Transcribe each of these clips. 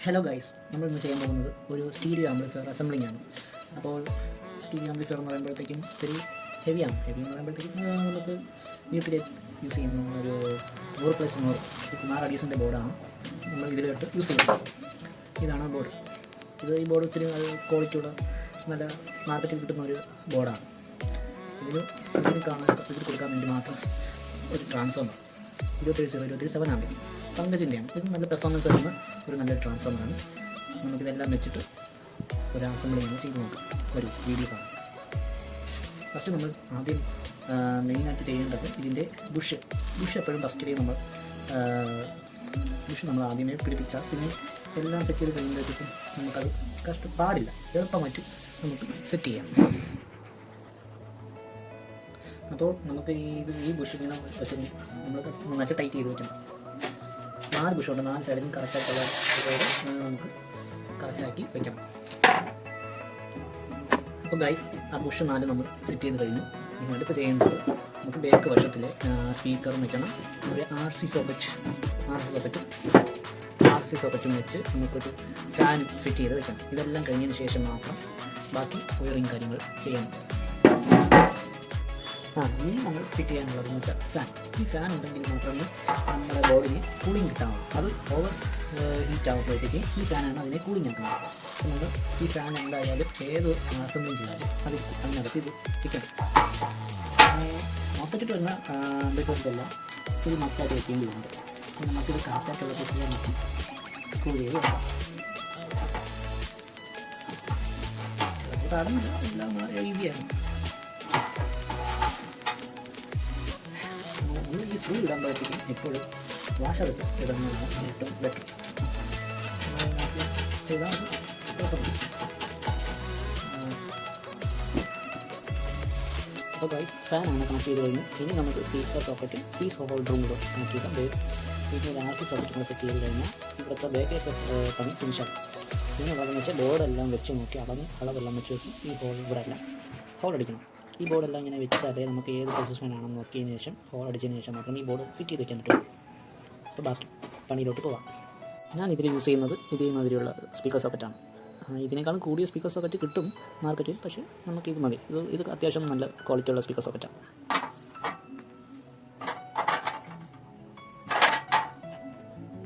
Hello guys, നമ്മളിന്ന് ചെയ്യാൻ പോകുന്നത് ഒരു സ്റ്റീരിയോ ആംപ്ലിഫയർ അസംബ്ലിംഗ് ആണ്. അപ്പോൾ സ്റ്റീരിയോ ആംപ്ലിഫയർ എന്ന് പറയുമ്പോഴത്തേക്കും ഇത്തിരി ഹെവിയാണ്. ഹെവി എന്ന് പറയുമ്പോഴത്തേക്കും നമുക്ക് വീട്ടിൽ യൂസ് ചെയ്യുന്ന ഒരു 100+100 റഡീസിൻ്റെ ബോർഡാണ് നമ്മൾ ഇതിലോട്ട് യൂസ് ചെയ്യുന്നത്. ഇതാണ് ബോർഡ്. ഈ ബോർഡ് ഒത്തിരി ക്വാളിറ്റിയുള്ള നല്ല മാർക്കറ്റിൽ കിട്ടുന്ന ഒരു ബോർഡാണ്. ഇതിന് കൊടുക്കാൻ വേണ്ടി മാത്രം ഒരു ട്രാൻസ്ഫോമർ 27027 ആണ്. പങ്കജിൻ്റെയാണ്. ഇത് നല്ല പെർഫോമൻസ് തരുന്ന ഒരു നല്ലൊരു ട്രാൻസ്ഫോമറാണ്. നമുക്കിതെല്ലാം വെച്ചിട്ട് ഒരു അസംബ്ലിങ് ചെയ്ത് നോക്കാം. ഒരു വീഡിയോ കാണാം. ഫസ്റ്റ് നമ്മൾ ആദ്യം മെയിനായിട്ട് ചെയ്യേണ്ടത് ഇതിൻ്റെ ബുഷ് എപ്പോഴും ഫസ്റ്റ് നമ്മൾ ആദ്യമേ പിടിപ്പിച്ചാൽ പിന്നെ എല്ലാം സെറ്റ് ചെയ്ത് കഴിയുമ്പോഴത്തേക്കും നമുക്കത് പാടില്ല, എളുപ്പമായിട്ട് നമുക്ക് സെറ്റ് ചെയ്യാം. അപ്പോൾ നമുക്ക് ഈ ബുഷ് ഇങ്ങനെ വെച്ച് നമ്മൾ നന്നായിട്ട് ടൈറ്റ് ചെയ്ത് വെക്കണം. 4 ബുഷുണ്ട്, 4 സൈഡിലും കറക്റ്റായിട്ടുള്ള നമുക്ക് കറക്റ്റാക്കി വയ്ക്കണം. അപ്പോൾ ഗൈസ്, ആ ബുഷ് 4 നമ്മൾ സെറ്റ് ചെയ്ത് കഴിഞ്ഞു. ഇനി അടുത്ത് ചെയ്യേണ്ടത് നമുക്ക് ബാക്ക് വശത്തിൽ സ്പീക്കറും വയ്ക്കണം. ഒരു RC സോക്കറ്റും വെച്ച് നമുക്കൊരു ഫാൻ ഫിറ്റ് ചെയ്ത് വയ്ക്കണം. ഇതെല്ലാം കഴിഞ്ഞതിന് ശേഷം മാത്രം ബാക്കി വയറിങ് കാര്യങ്ങൾ ചെയ്യണം. ഇനി നമ്മൾ ഫിറ്റ് ചെയ്യാനുള്ളതെന്ന് വെച്ചാൽ ഫാൻ. ഈ ഫാൻ ഉണ്ടെങ്കിൽ മാത്രമേ നമ്മുടെ ബോഡിന് കൂളിംഗ് കിട്ടാവുള്ളൂ. അത് ഓവർ ഹീറ്റ് ആകുമ്പോഴത്തേക്ക് ഈ ഫാനാണ് അതിനെ കൂളിംഗ് ആക്കുന്നത്. നമ്മൾ ഈ ഫാൻ എന്തായാലും ഏത് അസംബ്ലിങ് ചെയ്താലും അതിനകത്ത് ഇത് വയ്ക്കണം. മൊത്തത്തിട്ട് വരുന്ന ആംപ്ലിഫയർക്കെല്ലാം ഒരു മക്കായിട്ട് വയ്ക്കേണ്ടതുണ്ട്. നമുക്കിത് കറക്റ്റായിട്ടുള്ള ചെയ്യാൻ പറ്റും. കൂൾ ചെയ്ത് വെക്കാം. എല്ലാം ഈസിയാണ്. ഈ സ്ക്രൂ ഇടുമ്പോഴത്തേക്കും എപ്പോഴും വാഷെടുത്ത് ഇടുന്നതാണ് ഏറ്റവും ബെറ്റർ. ചെയ്താൽ അപ്പോൾ ഗൈസ്, ഫാനാണ് കണക്ട് ചെയ്ത് കഴിഞ്ഞു. ഇനി നമുക്ക് സ്പീക്കർ സോക്കറ്റും പീസ് ഹോൾഡറും കൂടെ കണക്ട് ചെയ്താൽ പിന്നെ ഒരു RC സോക്കറ്റും കൂടെ സെറ്റ് ചെയ്ത് കഴിഞ്ഞാൽ ഇവിടുത്തെ ബേക്കിലത്തെ പണി ഫിനിഷാണ്. പിന്നെ ഉള്ളതെന്ന് വെച്ചാൽ ബോർഡെല്ലാം വെച്ച് നോക്കി അളവെല്ലാം വെച്ച് നോക്കി ഈ ഇവിടെ എല്ലാം ഹോൾ അടിക്കണം. ഈ ബോർഡെല്ലാം ഇങ്ങനെ വെച്ചാലേ നമുക്ക് ഏത് പൊസിഷനാണെന്ന് നോക്കിയതിന് ശേഷം ഹോൾ അടിച്ചതിന് ശേഷം മാത്രം ഈ ബോർഡ് ഫിറ്റ് ചെയ്ത് വെക്കാൻ പറ്റുള്ളൂ. അപ്പോൾ ബാക്കി പണിയിലോട്ട് പോകാം. ഞാൻ ഇതിൽ യൂസ് ചെയ്യുന്നത് ഇതേമാതിരിയുള്ള സ്പീക്കർ സോക്കറ്റാണ്. ഇതിനേക്കാളും കൂടിയ സ്പീക്കർ സോക്കറ്റ് കിട്ടും മാർക്കറ്റിൽ, പക്ഷേ നമുക്കിത് മതി. ഇത് അത്യാവശ്യം നല്ല ക്വാളിറ്റിയുള്ള സ്പീക്കർ സോക്കറ്റാണ്.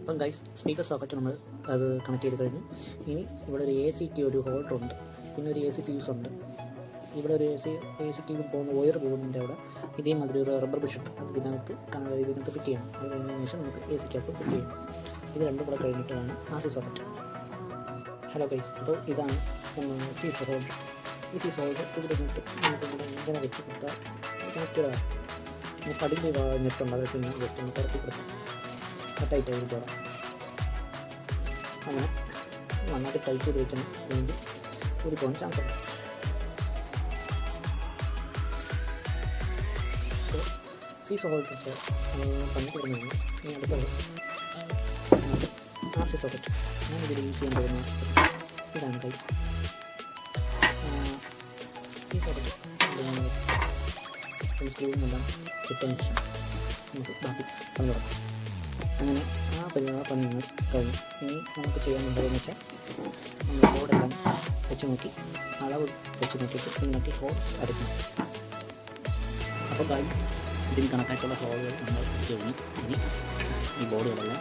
അപ്പം ഗൈസ്, സ്പീക്കർ സോക്കറ്റ് നമ്മൾ അത് കണക്ട് ചെയ്ത് കഴിഞ്ഞു. ഇനി ഇവിടെ ഒരു AC-ക്ക് ഒരു ഹോൾഡറുണ്ട്, പിന്നെ ഒരു AC ഫ്യൂസ് ഉണ്ട്. ഇവിടെ ഒരു AC-ക്ക് പോകുന്ന വയർ പോകുന്നതിൻ്റെ അവിടെ ഇതേമാതിരി ഒരു റബ്ബർ ബുഷ് ഉണ്ട്. ഇതിനകത്ത് ഫിറ്റ് ചെയ്യണം. അത് കഴിഞ്ഞതിന് ശേഷം നമുക്ക് AC-ക്കകത്ത് ഫിറ്റ് ചെയ്യണം. ഇത് രണ്ടും കൂടെ കഴിഞ്ഞിട്ടാണ് RC സോക്കറ്റ്. ഹലോ ഗൈസ്, അപ്പോൾ ഇതാണ് ഫീസ് ഹോൾഡർ. ഈ ഫീസ് ഹോൾഡർ ഇവിടെ നിന്നിട്ട് നമുക്ക് ഇങ്ങനെ വെച്ച് കൊടുത്താൽ കണക്റ്റഡാണ്. നമുക്ക് അടിയിൽ നെറ്റുണ്ട്, അത് വെച്ച് ജസ്റ്റ് ഒന്ന് പുറത്തി കൊടുത്താൽ ടൈറ്റ് ആയിട്ട് പോകാം. അങ്ങനെ നന്നായിട്ട് ടൈറ്റ് ചെയ്ത് വെച്ചാൽ വേണ്ടി ഒരു പോകാൻ ചാൻസ് ഉണ്ട്. ഫീസ് ഹോൾഡർ പണി കൊടുക്കുന്നു. ഇനി അടുത്തത് RC സോക്കറ്റ്. ഞാനിതിൽ യൂസ് ചെയ്യാൻ പോകുന്ന ഇതാണ് ഗൈസ്. ഈ സോക്കറ്റ് സ്ക്രൂവിനെല്ലാം കിട്ടിയതിന് ശേഷം നമുക്ക് ബാക്കി പണി തുടങ്ങാം. അങ്ങനെ പണി നമ്മൾ കഴിഞ്ഞു. ഇനി നമുക്ക് ചെയ്യാനുള്ളതെന്ന് വെച്ചാൽ നമ്മൾ ബോർഡെല്ലാം വെച്ച് നോക്കി അളവ് വെച്ച് നോക്കിയിട്ട് ഇതിനൊക്കെ ഹോൾസ് അടയ്ക്കണം. അപ്പോൾ ഗൈസ്, ഇതിന് കണക്കായിട്ടുള്ള ഹോളുകൾ നമ്മൾ കഴിഞ്ഞു. ഇനി ഈ ബോർഡുകളെല്ലാം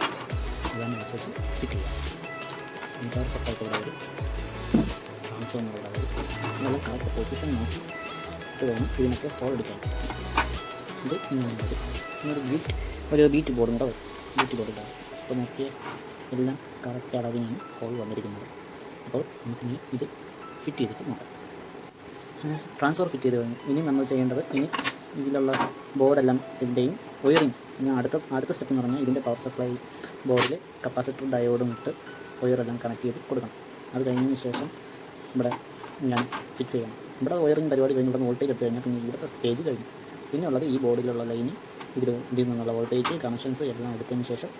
അതിനനുസരിച്ച് ഫിറ്റ് ചെയ്യാം. ഇൻകാർ സെറ്റായിട്ടുള്ള ഒരു ട്രാൻസ്ഫോമറുള്ള ഒരു നല്ല കറക്റ്റ് പൊസിഷൻ നോക്കി വേണം ഇതിനൊക്കെ ഹോൾ എടുക്കാൻ. ഇത് ഒരു ബീറ്റ് ബോർഡും കൂടെ ഇടാം. അപ്പോൾ നോക്കിയാൽ എല്ലാം കറക്റ്റ് അളവിനാണ് ഹോൾ വന്നിരിക്കുന്നത്. അപ്പോൾ നമുക്കിനി ഇത് ഫിറ്റ് ചെയ്തിട്ട് നോക്കാം. ട്രാൻസ്ഫർ ഫിറ്റ് ചെയ്ത് കഴിഞ്ഞു. ഇനി നമ്മൾ ചെയ്യേണ്ടത് ഇതിലുള്ള ബോർഡെല്ലാം ഇതിൻ്റെയും വയറിങ്. ഇനി അടുത്ത സ്റ്റെപ്പ് എന്ന് പറഞ്ഞാൽ ഇതിൻ്റെ പവർ സപ്ലൈ ബോർഡിൽ കപ്പാസിറ്റർ ഡയോഡും ഇട്ട് വയറെല്ലാം കണക്ട് ചെയ്ത് കൊടുക്കണം. അത് കഴിഞ്ഞതിന് ശേഷം ഇവിടെ ഞാൻ ഫിക്സ് ചെയ്യണം. ഇവിടെ വയറിങ് പരിപാടി കഴിഞ്ഞ് ഇവിടെ വോൾട്ടേജ് എടുത്ത് കഴിഞ്ഞാൽ പിന്നെ ഇവിടുത്തെ സ്റ്റേജ് കഴിഞ്ഞു. പിന്നെ ഉള്ളത് ഈ ബോർഡിലുള്ള ലൈന് ഇതിൽ നിന്നുള്ള വോൾട്ടേജ് കണക്ഷൻസ് എല്ലാം എടുത്തതിന് ശേഷം